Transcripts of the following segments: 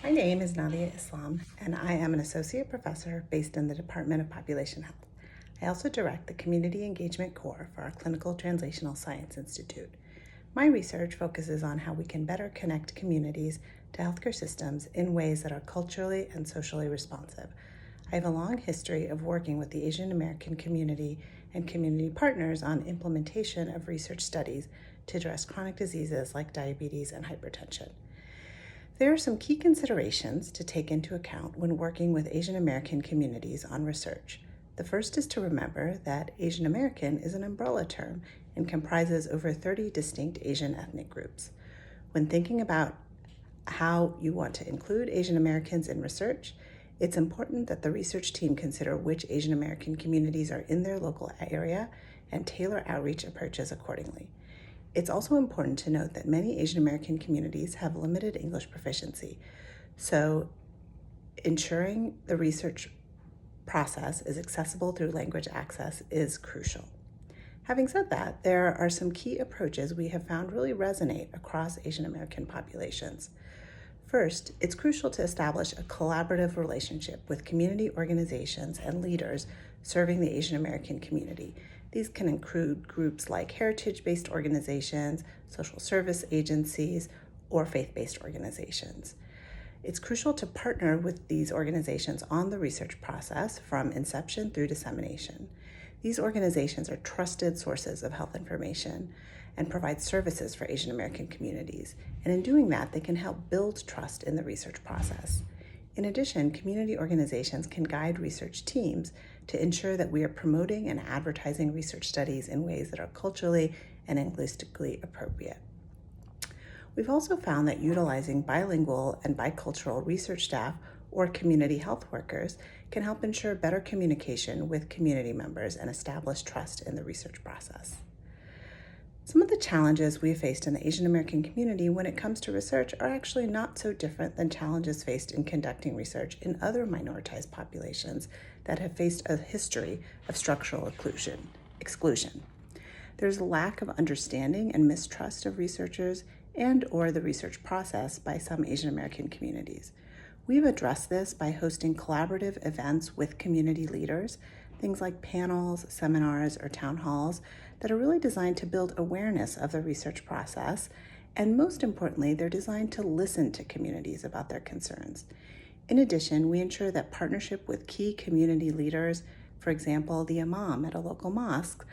My name is Nadia Islam, and I am an associate professor based in the Department of Population Health. I also direct the Community Engagement Core for our Clinical Translational Science Institute. My research focuses on how we can better connect communities to healthcare systems in ways that are culturally and socially responsive. I have a long history of working with the Asian American community and community partners on implementation of research studies to address chronic diseases like diabetes and hypertension. There are some key considerations to take into account when working with Asian American communities on research. The first is to remember that Asian American is an umbrella term and comprises over 30 distinct Asian ethnic groups. When thinking about how you want to include Asian Americans in research, it's important that the research team consider which Asian American communities are in their local area and tailor outreach approaches accordingly. It's also important to note that many Asian American communities have limited English proficiency, so ensuring the research process is accessible through language access is crucial. Having said that, there are some key approaches we have found really resonate across Asian American populations. First, it's crucial to establish a collaborative relationship with community organizations and leaders serving the Asian American community. These can include groups like heritage-based organizations, social service agencies, or faith-based organizations. It's crucial to partner with these organizations on the research process from inception through dissemination. These organizations are trusted sources of health information and provide services for Asian American communities. And in doing that, they can help build trust in the research process. In addition, community organizations can guide research teams to ensure that we are promoting and advertising research studies in ways that are culturally and linguistically appropriate. We've also found that utilizing bilingual and bicultural research staff or community health workers can help ensure better communication with community members and establish trust in the research process. Some of the challenges we have faced in the Asian American community when it comes to research are actually not so different than challenges faced in conducting research in other minoritized populations that have faced a history of structural exclusion. There's a lack of understanding and mistrust of researchers and/or the research process by some Asian American communities. We've addressed this by hosting collaborative events with community leaders, things like panels, seminars, or town halls that are really designed to build awareness of the research process, and most importantly, they're designed to listen to communities about their concerns. In addition, we ensure that partnership with key community leaders, for example, the imam at a local mosque,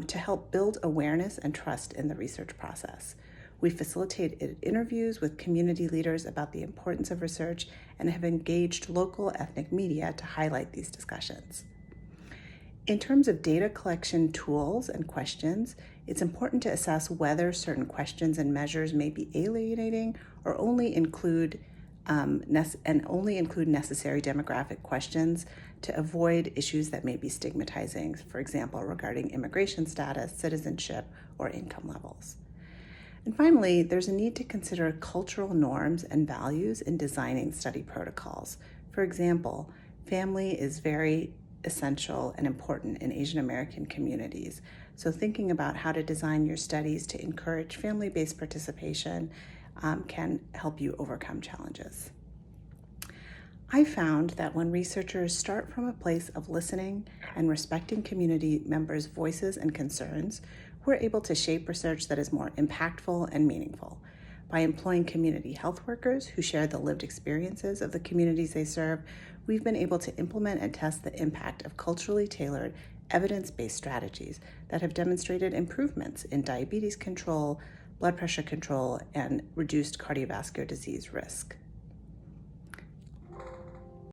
to help build awareness and trust in the research process. We facilitated interviews with community leaders about the importance of research and have engaged local ethnic media to highlight these discussions. In terms of data collection tools and questions, it's important to assess whether certain questions and measures may be alienating or only include necessary demographic questions to avoid issues that may be stigmatizing, for example, regarding immigration status, citizenship, or income levels. And finally, there's a need to consider cultural norms and values in designing study protocols. For example, family is very essential and important in Asian American communities. So thinking about how to design your studies to encourage family-based participation can help you overcome challenges. I found that when researchers start from a place of listening and respecting community members' voices and concerns, we're able to shape research that is more impactful and meaningful. By employing community health workers who share the lived experiences of the communities they serve, we've been able to implement and test the impact of culturally tailored, evidence-based strategies that have demonstrated improvements in diabetes control, blood pressure control, and reduced cardiovascular disease risk.